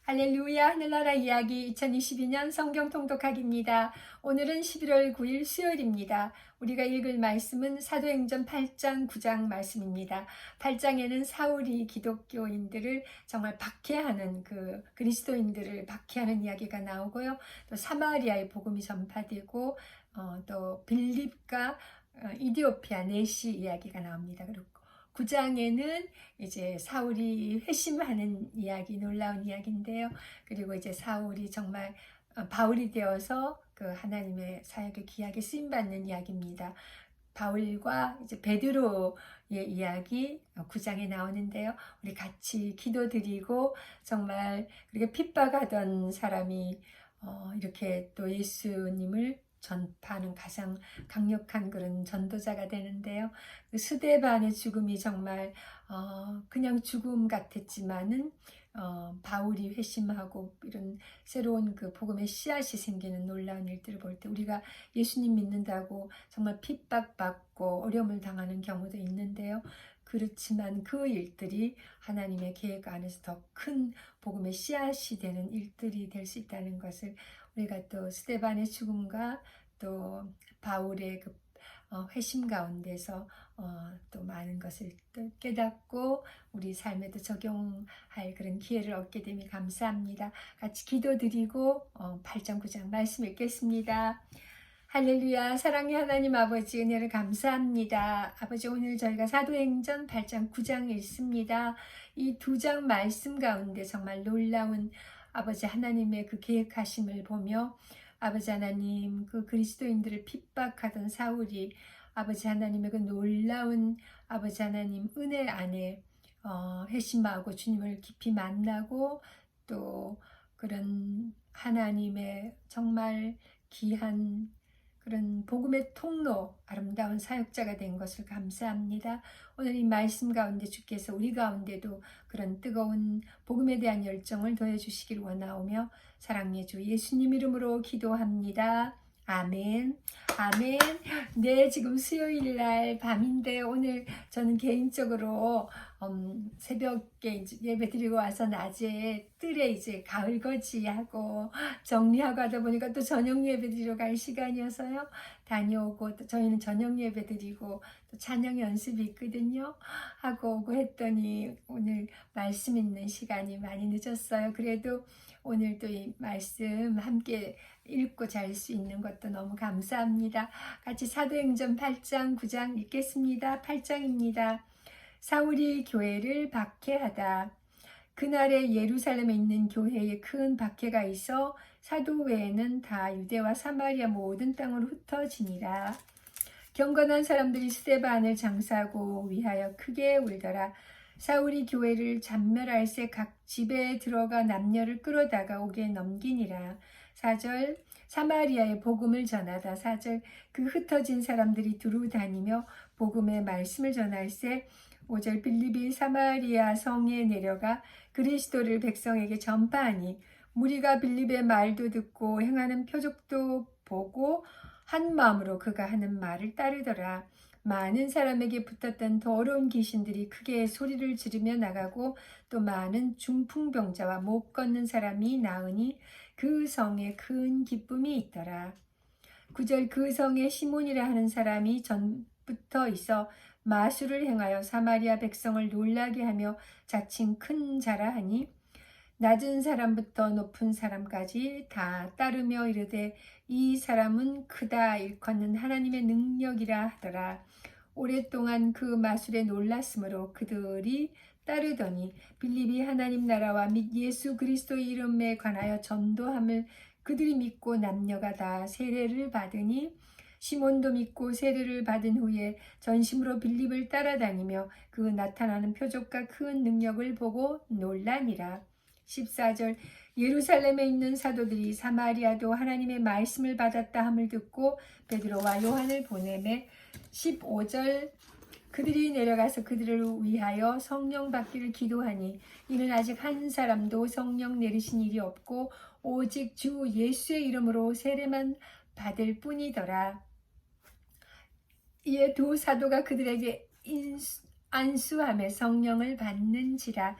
할렐루야 하늘나라 이야기 2022년 성경 통독하기입니다. 오늘은 11월 9일 수요일입니다. 우리가 읽을 말씀은 사도행전 8장 9장 말씀입니다. 8장에는 사울이 기독교인들을 정말 박해하는 그리스도인들을 박해하는 이야기가 나오고요. 또 사마리아의 복음이 전파되고 또 빌립과 이디오피아 내시 이야기가 나옵니다. 그리고 9장에는 이제 사울이 회심하는 이야기, 놀라운 이야기인데요. 그리고 이제 사울이 정말 바울이 되어서 그 하나님의 사역에 귀하게 쓰임받는 이야기입니다. 바울과 이제 베드로의 이야기 9장에 나오는데요. 우리 같이 기도드리고 정말 그렇게 핍박하던 사람이 이렇게 또 예수님을 전파하는 가장 강력한 그런 전도자가 되는데요. 그 스데반의 죽음이 정말 그냥 죽음 같았지만은 바울이 회심하고 이런 새로운 그 복음의 씨앗이 생기는 놀라운 일들을 볼 때 우리가 예수님 믿는다고 정말 핍박받고 어려움을 당하는 경우도 있는데요. 그렇지만 그 일들이 하나님의 계획 안에서 더 큰 복음의 씨앗이 되는 일들이 될 수 있다는 것을 우리가 또 스데반의 죽음과 또 바울의 그 회심 가운데서 또 많은 것을 또 깨닫고 우리 삶에도 적용할 그런 기회를 얻게 되니 감사합니다. 같이 기도드리고 8장 9장 말씀 읽겠습니다. 할렐루야. 사랑의 하나님 아버지 은혜를 감사합니다. 아버지 오늘 저희가 사도행전 8장 9장 읽습니다. 이 두 장 말씀 가운데 정말 놀라운 아버지 하나님의 그 계획하심을 보며 아버지 하나님 그 그리스도인들을 핍박하던 사울이 아버지 하나님의 그 놀라운 아버지 하나님 은혜 안에 회심하고 주님을 깊이 만나고 또 그런 하나님의 정말 귀한 그런 복음의 통로, 아름다운 사역자가 된 것을 감사합니다. 오늘 이 말씀 가운데 주께서 우리 가운데도 그런 뜨거운 복음에 대한 열정을 더해주시길 원하오며 사랑의 주 예수님 이름으로 기도합니다. 아멘. 아멘. 네, 지금 수요일 날 밤인데 오늘 저는 개인적으로 새벽에 예배 드리고 와서 낮에 뜰에 이제 가을거지하고 정리하고 하다 보니까 또 저녁 예배 드리러 갈 시간이어서요. 다녀오고 또 저희는 저녁 예배 드리고 또 찬양 연습이 있거든요. 하고 오고 했더니 오늘 말씀 있는 시간이 많이 늦었어요. 그래도 오늘 또 이 말씀 함께 읽고 잘 수 있는 것도 너무 감사합니다. 같이 사도행전 8장 9장 읽겠습니다. 8장입니다. 사울이 교회를 박해하다. 그날에 예루살렘에 있는 교회에 큰 박해가 있어 사도 외에는 다 유대와 사마리아 모든 땅으로 흩어지니라. 경건한 사람들이 스데반을 장사하고 위하여 크게 울더라. 사울이 교회를 잔멸할새 각 집에 들어가 남녀를 끌어다가 옥에 넘기니라. 4절 사마리아의 복음을 전하다. 4절 그 흩어진 사람들이 두루 다니며 복음의 말씀을 전할새. 5절 빌립이 사마리아 성에 내려가 그리스도를 백성에게 전파하니 무리가 빌립의 말도 듣고 행하는 표적도 보고 한 마음으로 그가 하는 말을 따르더라. 많은 사람에게 붙었던 더러운 귀신들이 크게 소리를 지르며 나가고 또 많은 중풍병자와 못 걷는 사람이 나으니 그 성에 큰 기쁨이 있더라. 9절 그 성에 시몬이라 하는 사람이 전부터 있어 마술을 행하여 사마리아 백성을 놀라게 하며 자칭 큰 자라 하니 낮은 사람부터 높은 사람까지 다 따르며 이르되 이 사람은 크다 일컫는 하나님의 능력이라 하더라. 오랫동안 그 마술에 놀랐으므로 그들이 따르더니 빌립이 하나님 나라와 및 예수 그리스도의 이름에 관하여 전도함을 그들이 믿고 남녀가 다 세례를 받으니 시몬도 믿고 세례를 받은 후에 전심으로 빌립을 따라다니며 그 나타나는 표적과 큰 능력을 보고 놀라니라. 14절 예루살렘에 있는 사도들이 사마리아도 하나님의 말씀을 받았다 함을 듣고 베드로와 요한을 보내매 15절 그들이 내려가서 그들을 위하여 성령 받기를 기도하니 이는 아직 한 사람도 성령 내리신 일이 없고 오직 주 예수의 이름으로 세례만 받을 뿐이더라. 이에 두 사도가 그들에게 안수함에 성령을 받는지라.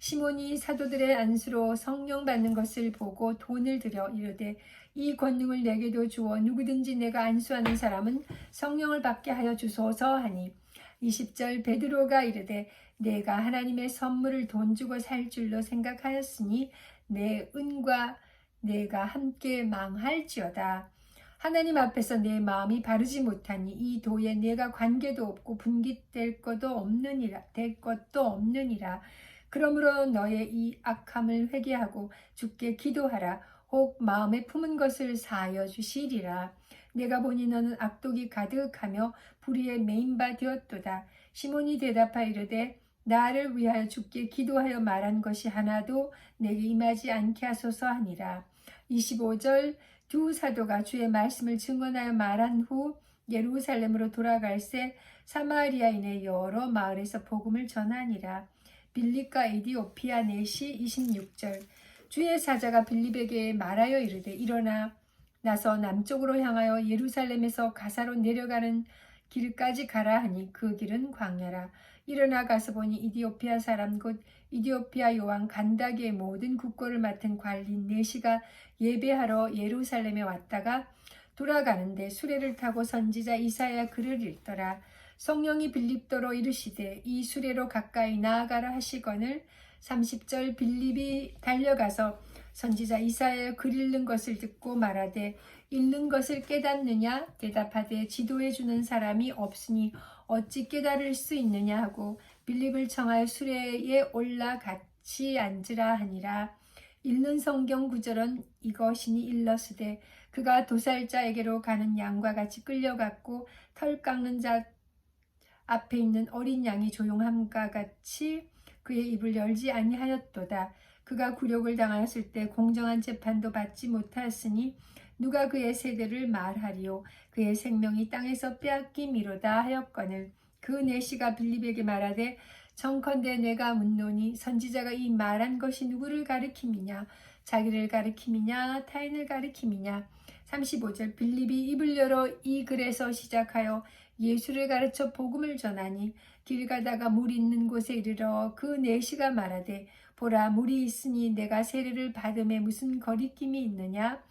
시몬이 사도들의 안수로 성령 받는 것을 보고 돈을 들여 이르되 이 권능을 내게도 주어 누구든지 내가 안수하는 사람은 성령을 받게 하여 주소서 하니 20절 베드로가 이르되 내가 하나님의 선물을 돈 주고 살 줄로 생각하였으니 내 은과 내가 함께 망할지어다. 하나님 앞에서 내 마음이 바르지 못하니 이 도에 내가 관계도 없고 분깃될 것도 없느니라. 그러므로 너의 이 악함을 회개하고 주께 기도하라. 혹 마음에 품은 것을 사하여 주시리라. 내가 보니 너는 악독이 가득하며 불의에 매인 바 되었도다. 시몬이 대답하여 이르되 나를 위하여 주께 기도하여 말한 것이 하나도 내게 임하지 않게 하소서 하니라. 25절 두 사도가 주의 말씀을 증언하여 말한 후 예루살렘으로 돌아갈새 사마리아인의 여러 마을에서 복음을 전하니라. 빌립과 에디오피아 내시 26절 주의 사자가 빌립에게 말하여 이르되 일어나 나서 남쪽으로 향하여 예루살렘에서 가사로 내려가는 길까지 가라 하니 그 길은 광야라. 일어나 가서 보니 이디오피아 사람 곧 이디오피아 요왕 간다게의 모든 국고를 맡은 관리인 네시가 예배하러 예루살렘에 왔다가 돌아가는데 수레를 타고 선지자 이사야 글을 읽더라. 성령이 빌립도로 이르시되 이 수레로 가까이 나아가라 하시거늘 30절 빌립이 달려가서 선지자 이사야 글 읽는 것을 듣고 말하되 읽는 것을 깨닫느냐 대답하되 지도해 주는 사람이 없으니 어찌 깨달을 수 있느냐 하고 빌립을 청하여 수레에 올라 같이 앉으라 하니라. 읽는 성경 구절은 이것이니 일러스되 그가 도살자에게로 가는 양과 같이 끌려갔고 털 깎는 자 앞에 있는 어린 양이 조용함과 같이 그의 입을 열지 아니하였도다. 그가 굴욕을 당하였을 때 공정한 재판도 받지 못하였으니 누가 그의 세대를 말하리요. 그의 생명이 땅에서 빼앗김이로다 하였거늘 그 내시가 빌립에게 말하되 청컨대 내가 묻노니 선지자가 이 말한 것이 누구를 가리킴이냐 자기를 가리킴이냐 타인을 가리킴이냐 35절 빌립이 입을 열어 이 글에서 시작하여 예수를 가르쳐 복음을 전하니 길 가다가 물 있는 곳에 이르러 그 내시가 말하되 보라 물이 있으니 내가 세례를 받음에 무슨 거리낌이 있느냐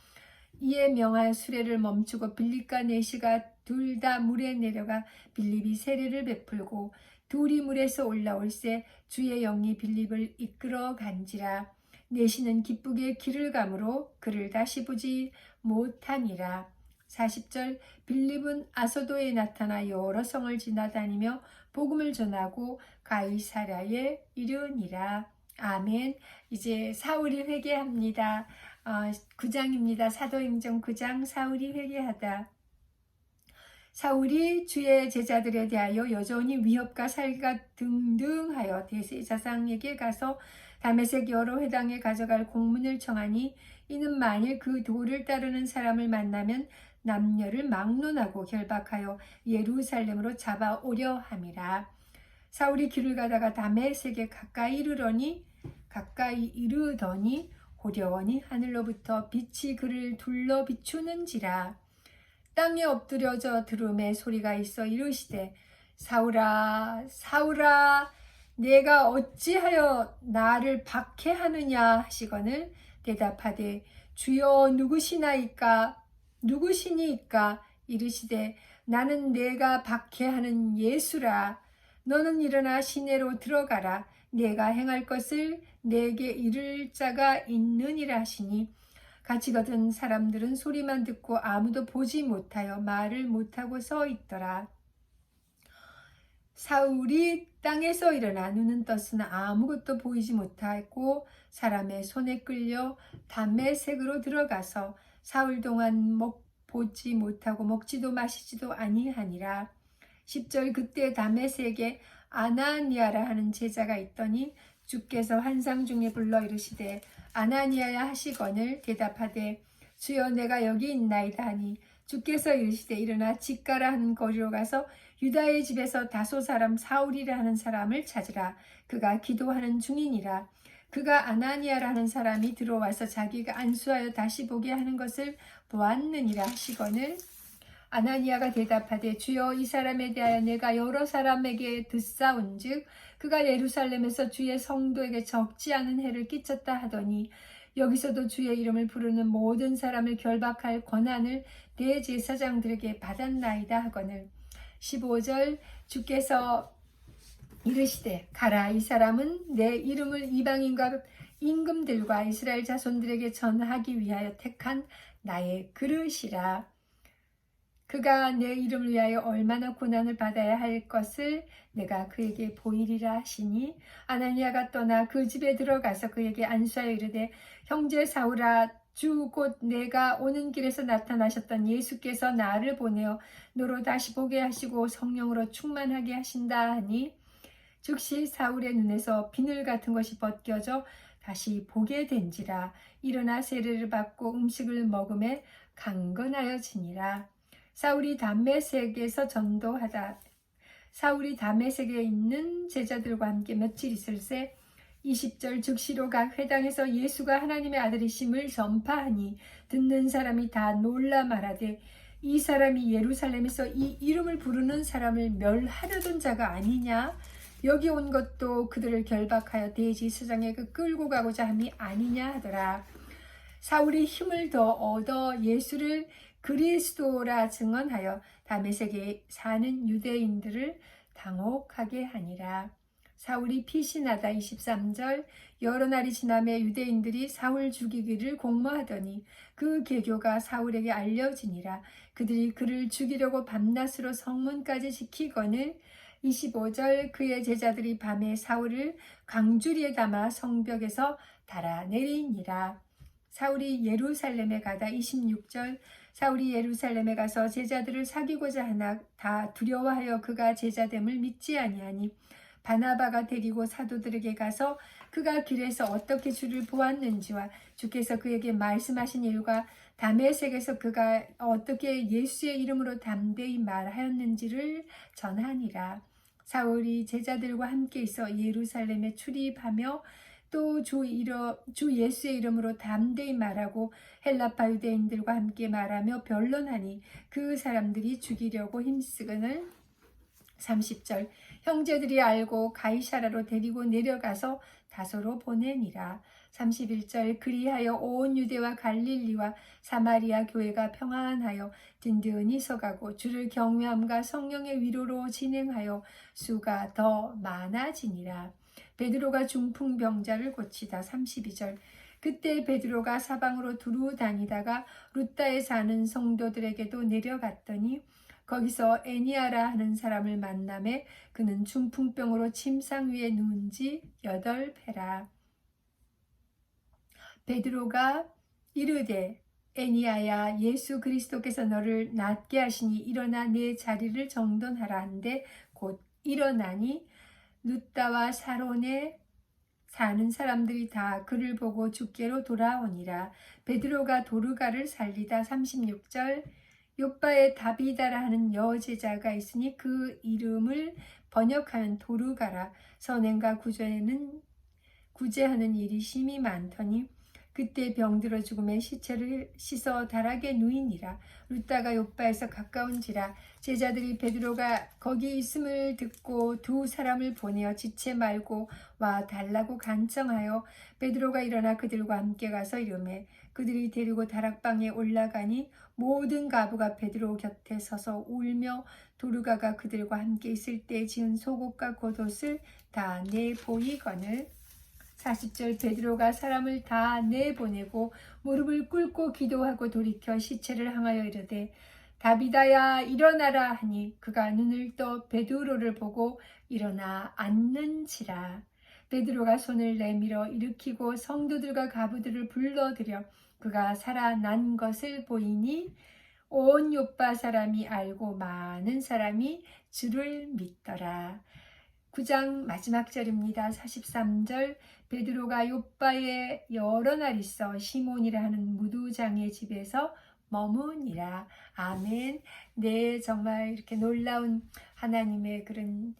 이에 명하여 수레를 멈추고 빌립과 내시가 둘 다 물에 내려가 빌립이 세례를 베풀고 둘이 물에서 올라올새 주의 영이 빌립을 이끌어 간지라. 내시는 기쁘게 길을 가므로 그를 다시 보지 못하니라. 40절 빌립은 아소도에 나타나 여러 성을 지나다니며 복음을 전하고 가이사랴에 이르니라. 아멘. 이제 사울이 회개합니다. 9장입니다. 사도행전 9장 사울이 회개하다. 사울이 주의 제자들에 대하여 여전히 위협과 살기가 등등하여 대제사장에게 가서 다메섹 여러 회당에 가져갈 공문을 청하니 이는 만일 그 도를 따르는 사람을 만나면 남녀를 막론하고 결박하여 예루살렘으로 잡아오려 함이라. 사울이 길을 가다가 다메섹에 가까이 이르더니 호련히 하늘로부터 빛이 그를 둘러 비추는지라. 땅에 엎드려져 들음에 소리가 있어 이르시되 사울아 사울아 내가 어찌하여 나를 박해하느냐 하시거늘 대답하되 주여 누구시니이까 이르시되 나는 내가 박해하는 예수라. 너는 일어나 시내로 들어가라. 내가 행할 것을 내게 이를 자가 있느니라 하시니 같이 걷은 사람들은 소리만 듣고 아무도 보지 못하여 말을 못하고 서 있더라. 사울이 땅에서 일어나 눈은 떴으나 아무것도 보이지 못하고 사람의 손에 끌려 다메섹으로 들어가서 사흘 동안 보지 못하고 먹지도 마시지도 아니하니라. 10절 그때 다메섹에 아나니아라 하는 제자가 있더니 주께서 환상 중에 불러 이르시되 아나니아야 하시거늘 대답하되 주여 내가 여기 있나이다 하니 주께서 이르시되 일어나 집가라 하는 거리로 가서 유다의 집에서 다소 사람 사울이라 하는 사람을 찾으라. 그가 기도하는 중이니라. 그가 아나니아라는 사람이 들어와서 자기가 안수하여 다시 보게 하는 것을 보았느니라 하시거늘 아나니아가 대답하되 주여 이 사람에 대하여 내가 여러 사람에게 듣사온즉 그가 예루살렘에서 주의 성도에게 적지 않은 해를 끼쳤다 하더니 여기서도 주의 이름을 부르는 모든 사람을 결박할 권한을 대제사장들에게 받았나이다 하거늘. 15절 주께서 이르시되 가라, 이 사람은 내 이름을 이방인과 임금들과 이스라엘 자손들에게 전하기 위하여 택한 나의 그릇이라. 그가 내 이름을 위하여 얼마나 고난을 받아야 할 것을 내가 그에게 보이리라 하시니 아나니아가 떠나 그 집에 들어가서 그에게 안수하여 이르되 형제 사울아, 주 곧 내가 오는 길에서 나타나셨던 예수께서 나를 보내어 너로 다시 보게 하시고 성령으로 충만하게 하신다 하니 즉시 사울의 눈에서 비늘 같은 것이 벗겨져 다시 보게 된지라. 일어나 세례를 받고 음식을 먹음에 강건하여지니라. 사울이 담메색에서 전도하다. 사울이 담메색에 있는 제자들과 함께 며칠 있을새 20절 즉시로 각 회당에서 예수가 하나님의 아들이심을 전파하니 듣는 사람이 다 놀라 말하되 이 사람이 예루살렘에서 이 이름을 부르는 사람을 멸하려던 자가 아니냐? 여기 온 것도 그들을 결박하여 대제사장에게 끌고 가고자 함이 아니냐 하더라. 사울이 힘을 더 얻어 예수를 그리스도라 증언하여 다메섹에 사는 유대인들을 당혹하게 하니라. 사울이 피신하다. 23절 여러 날이 지나매 유대인들이 사울 죽이기를 공모하더니 그 계교가 사울에게 알려지니라. 그들이 그를 죽이려고 밤낮으로 성문까지 지키거늘. 25절 그의 제자들이 밤에 사울을 광주리에 담아 성벽에서 달아내리니라. 사울이 예루살렘에 가다. 26절 사울이 예루살렘에 가서 제자들을 사귀고자 하나 다 두려워하여 그가 제자됨을 믿지 아니하니 바나바가 데리고 사도들에게 가서 그가 길에서 어떻게 주를 보았는지와 주께서 그에게 말씀하신 일과 다메섹에서 그가 어떻게 예수의 이름으로 담대히 말하였는지를 전하니라. 사울이 제자들과 함께 있어 예루살렘에 출입하며 또 주 예수의 이름으로 담대히 말하고 헬라파 유대인들과 함께 말하며 변론하니 그 사람들이 죽이려고 힘쓰거늘. 30절 형제들이 알고 가이사라로 데리고 내려가서 다소로 보내니라. 31절 그리하여 온 유대와 갈릴리와 사마리아 교회가 평안하여 든든히 서가고 주를 경외함과 성령의 위로로 진행하여 수가 더 많아지니라. 베드로가 중풍병자를 고치다. 32절 그때 베드로가 사방으로 두루 다니다가 루다에 사는 성도들에게도 내려갔더니 거기서 애니아라 하는 사람을 만나매 그는 중풍병으로 침상 위에 누운 지 8회라. 베드로가 이르되 애니아야, 예수 그리스도께서 너를 낫게 하시니 일어나 내 자리를 정돈하라 한데 곧 일어나니 루다와 사론에 사는 사람들이 다 그를 보고 주께로 돌아오니라. 베드로가 도르가를 살리다. 36절 요바에 다비다라 하는 여제자가 있으니 그 이름을 번역하면 도르가라. 선행과 구제하는 일이 심히 많더니 그때 병들어 죽음의 시체를 씻어 다락에 누이니라. 루다가 요바에서 가까운지라. 제자들이 베드로가 거기 있음을 듣고 두 사람을 보내어 지체 말고 와 달라고 간청하여 베드로가 일어나 그들과 함께 가서 이르매 그들이 데리고 다락방에 올라가니 모든 가부가 베드로 곁에 서서 울며 도르가가 그들과 함께 있을 때 지은 속옷과 겉옷을 다 내보이거늘. 40절 베드로가 사람을 다 내보내고 무릎을 꿇고 기도하고 돌이켜 시체를 향하여 이르되 다비다야 일어나라 하니 그가 눈을 떠 베드로를 보고 일어나 앉는지라. 베드로가 손을 내밀어 일으키고 성도들과 가부들을 불러들여 그가 살아난 것을 보이니 온 요파 사람이 알고 많은 사람이 주를 믿더라. 9장 마지막 절입니다. 43절 베드로가 요바에 여러 날 있어 시몬이라 하는 무두장의 집에서 머무니라. 아멘. 네, 정말 이렇게 놀라운 하나님의 그런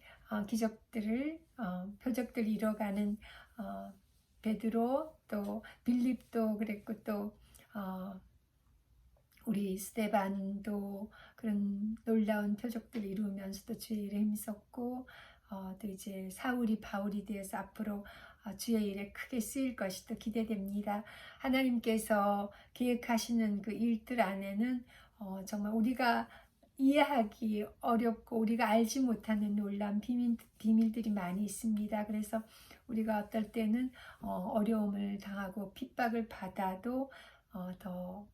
기적들을 표적들을 이뤄가는 베드로 또 빌립도 그랬고 또 우리 스데반도 그런 놀라운 표적들을 이루면서도 주의 일에 힘썼고 또 이제 사울이 바울이 되어서 앞으로 주의 일에 크게 쓰일 것이 또 기대됩니다. 하나님께서 계획하시는 그 일들 안에는 정말 우리가 이해하기 어렵고 우리가 알지 못하는 놀라운 비밀들이 많이 있습니다. 그래서 우리가 어떨 때는 어려움을 당하고 핍박을 받아도 더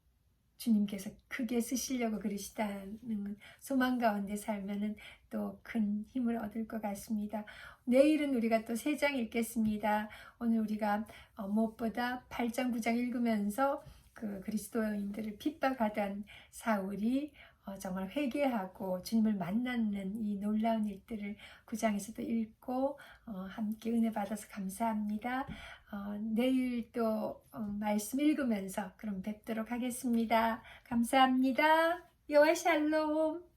주님께서 크게 쓰시려고 그러시다는 소망 가운데 살면은 또 큰 힘을 얻을 것 같습니다. 내일은 우리가 또 3장 읽겠습니다. 오늘 우리가 무엇보다 8장, 9장 읽으면서 그 그리스도인들을 핍박하던 사울이 정말 회개하고 주님을 만나는 이 놀라운 일들을 9장에서도 읽고 함께 은혜 받아서 감사합니다. 내일 또 말씀 읽으면서 그럼 뵙도록 하겠습니다. 감사합니다. 여호와 샬롬.